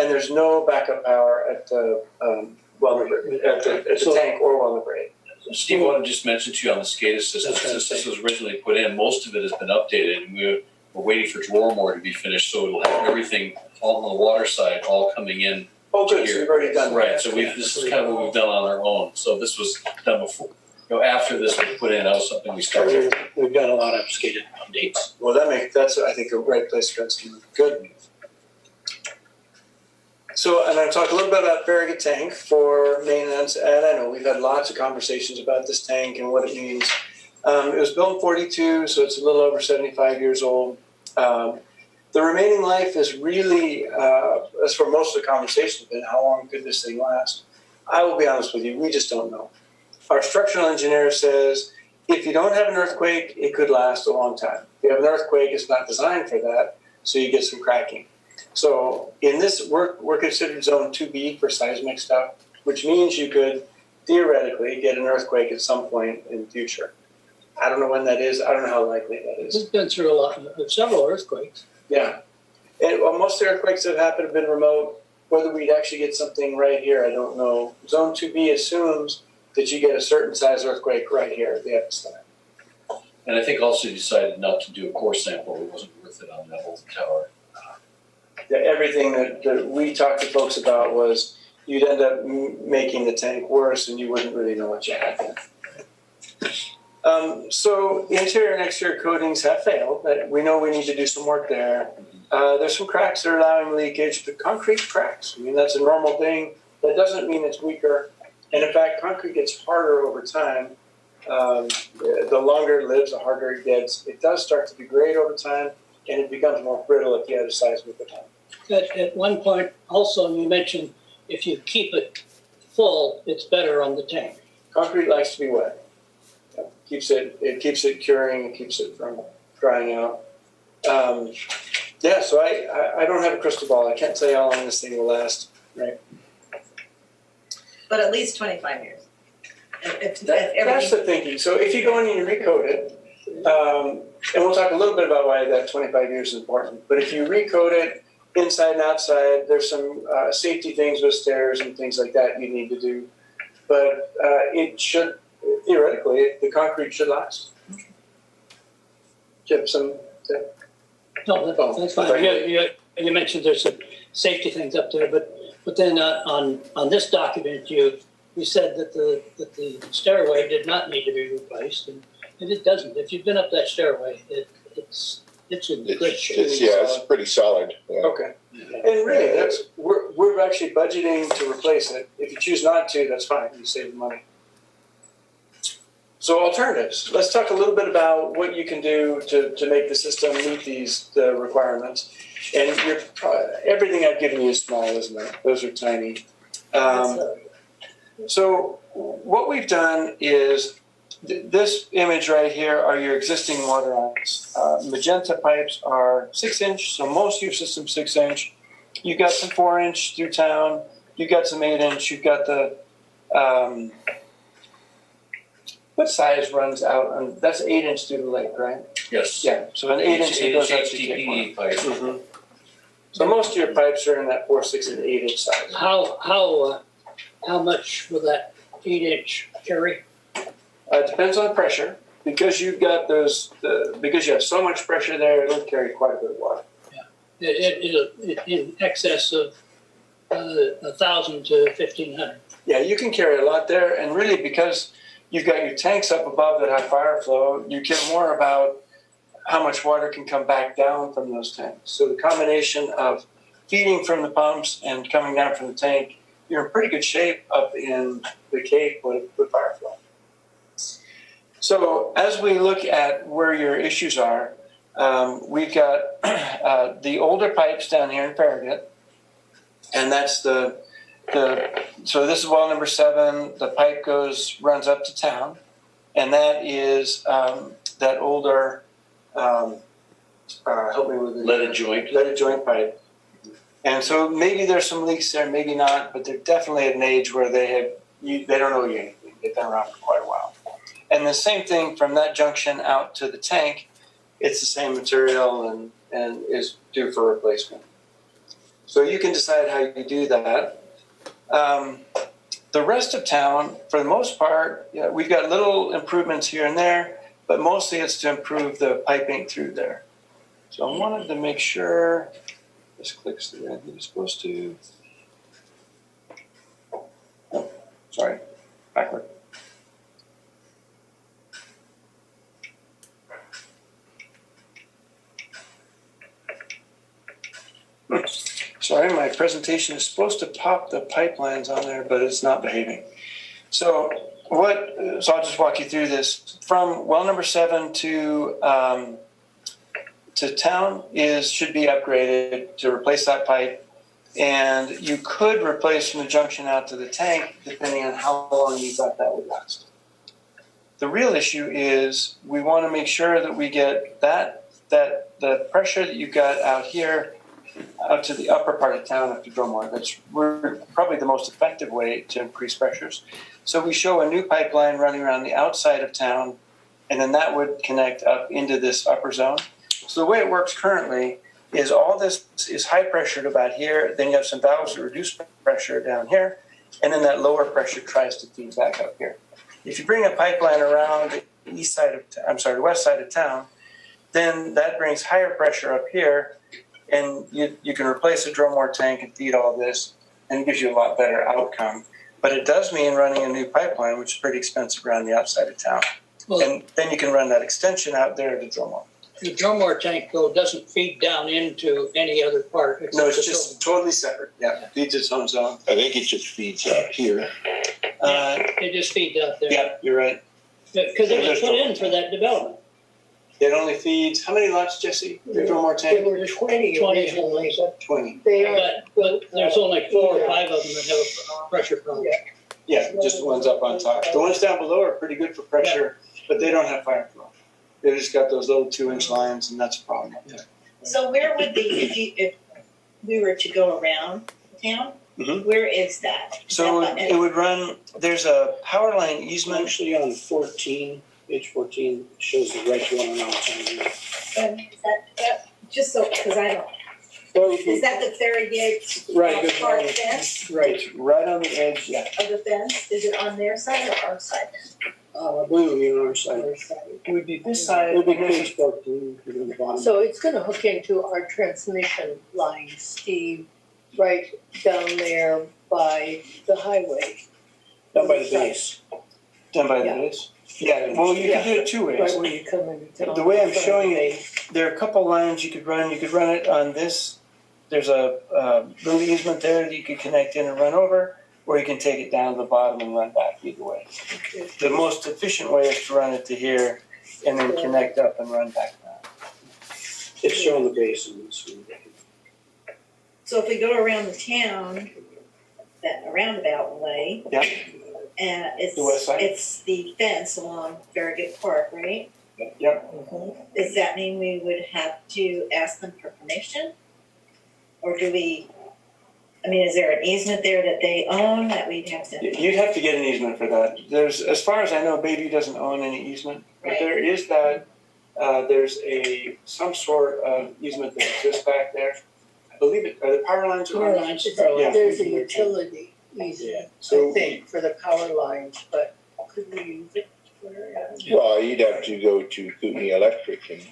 and there's no backup power at the well number at the tank or well number 8. Steve wanted to just mention to you on the SCADA system, since this was originally put in, most of it has been updated, and we're waiting for Drormore to be finished, so it'll have everything all on the water side all coming in. Oh, good. So we've already done that. Right. So this is kind of what we've done on our own. So this was done before. After this was put in, that was something we started. We've got a lot of SCADA updates. Well, that's I think a right place for us to look. Good. So I'm going to talk a little bit about Farragut Tank for maintenance, and I know we've had lots of conversations about this tank and what it means. It was built in 42, so it's a little over 75 years old. The remaining life is really, as for most of the conversation, been how long could this thing last? I will be honest with you, we just don't know. Our structural engineer says if you don't have an earthquake, it could last a long time. If you have an earthquake, it's not designed for that, so you get some cracking. So in this, we're considered zone 2B for seismic stuff, which means you could theoretically get an earthquake at some point in the future. I don't know when that is. I don't know how likely that is. It's been through several earthquakes. Yeah. And most of the earthquakes that have happened have been remote. Whether we'd actually get something right here, I don't know. Zone 2B assumes that you get a certain size earthquake right here at the epicenter. And I think also decided not to do a core sample. It wasn't worth it on that whole tower. Everything that we talked to folks about was you'd end up making the tank worse and you wouldn't really know what you had there. So the interior and exterior coatings have failed. We know we need to do some work there. There's some cracks that are allowing leakage, but concrete cracks. I mean, that's a normal thing. That doesn't mean it's weaker. And in fact, concrete gets harder over time. The longer it lives, the harder it gets. It does start to degrade over time, and it becomes more brittle if you add a seismic event. At one point, also, you mentioned if you keep it full, it's better on the tank. Concrete likes to be wet. It keeps it curing, it keeps it from drying out. So I don't have a crystal ball. I can't tell you how long this thing will last. Right. But at least 25 years. That's the thinking. So if you go in and you recoat it, and we'll talk a little bit about why that 25 years is important, but if you recoat it inside and outside, there's some safety things with stairs and things like that you need to do. But it should, theoretically, the concrete should last. Gypsum. No, that's fine. You mentioned there's some safety things up there, but then on this document, you said that the stairway did not need to be replaced, and it doesn't. If you've been up that stairway, it's in good shape. It's pretty solid. Yeah. Okay. And really, we're actually budgeting to replace it. If you choose not to, that's fine. You save money. So alternatives. Let's talk a little bit about what you can do to make the system meet the requirements. And everything I've given you is small, isn't it? Those are tiny. So what we've done is this image right here are your existing water lines. Magenta pipes are 6-inch, so most of your system's 6-inch. You've got some 4-inch through town. You've got some 8-inch. You've got the what size runs out? That's 8-inch through the lake, right? Yes. Yeah. So an 8-inch goes out to HDPE pipe. Mm-hmm. So most of your pipes are in that 4, 6, and 8-inch size. How much will that 8-inch carry? It depends on the pressure. Because you've got because you have so much pressure there, it'll carry quite a bit of water. Yeah, it in excess of 1,000 to 1,500. Yeah, you can carry a lot there, and really because you've got your tanks up above that high fire flow, you care more about how much water can come back down from those tanks. So the combination of feeding from the pumps and coming down from the tank, you're in pretty good shape up in the Cape with fire flow. So as we look at where your issues are, we've got the older pipes down here in Farragut, and that's so this is well number 7. The pipe runs up to town, and that is that older help me with the leaded joint pipe. And so maybe there's some leaks there, maybe not, but they're definitely at an age where they don't owe you anything. They've been around for quite a while. And the same thing from that junction out to the tank, it's the same material and is due for replacement. So you can decide how you do that. The rest of town, for the most part, we've got little improvements here and there, but mostly it's to improve the piping through there. So I wanted to make sure this clicks the way it's supposed to. Oh, sorry, backward. Sorry, my presentation is supposed to pop the pipelines on there, but it's not behaving. So I'll just walk you through this. From well number 7 to town should be upgraded to replace that pipe. And you could replace from the junction out to the tank, depending on how long you thought that would last. The real issue is we want to make sure that we get the pressure that you've got out here out to the upper part of town up to Drumore. That's probably the most effective way to increase pressures. So we show a new pipeline running around the outside of town, and then that would connect up into this upper zone. So the way it works currently is all this is high pressured about here, then you have some valves that reduce pressure down here, and then that lower pressure tries to feed back up here. If you bring a pipeline around the west side of town, then that brings higher pressure up here, and you can replace the Drumore tank and feed all this, and it gives you a lot better outcome. But it does mean running a new pipeline, which is pretty expensive around the outside of town. Well, And then you can run that extension out there to Drumore. the Drumore tank though doesn't feed down into any other part. No, it's just totally separate. Yeah, feeds its own zone. I think it just feeds out here. It just feeds out there. Yeah, you're right. Because it was put in for that development. It only feeds, how many lots, Jesse? The Drumore tank? There were 20 20. originally. 20. They are, But there's only 4 or 5 of them that have a pressure problem. Yeah, just the ones up on top. The ones down below are pretty good for pressure, but they don't have fire flow. They just got those little 2-inch lines, and that's a problem up there. So where would if we were to go around town, Mhm. where is that? Is So that it would run, there's a power line easement. Actually, on 14, page 14, shows the red one around town. is that just so, because I don't, is that the ferry gate Right, good part point. fence Right, It's right on the edge, yeah. of the fence? Is it on their side or our side? I believe it would be on our side. It would be this side. It would be page 14, on the bottom. so it's gonna hook into our transmission line, Steve, right down there by the highway. Down by the base. Down by the Yeah. base. Yeah, well, you could do it 2 ways. Right where you come into town. The way I'm showing it, there are a couple lines you could run. You could run it on this. There's a little easement there that you could connect in and run over, or you can take it down to the bottom and run back either way. The most efficient way is to run it to here and then connect up and run back down. It's showing the base in this one. So if we go around the town, that roundabout way. Yeah. And The west side? it's the fence along Farragut Park, right? Yep. Does that mean we would have to ask them for permission? Or do we, I mean, is there an easement there that they own that we'd have to? You'd have to get an easement for that. There's, as far as I know, Bayview doesn't own any easement, but Right. there is that. There's some sort of easement that exists back there. I believe it. Are the power lines Power around? lines. Yeah. There's a utility easement, So- I think, for the power lines, but could we use it for? Well, you'd have to go to Kootenai Electric and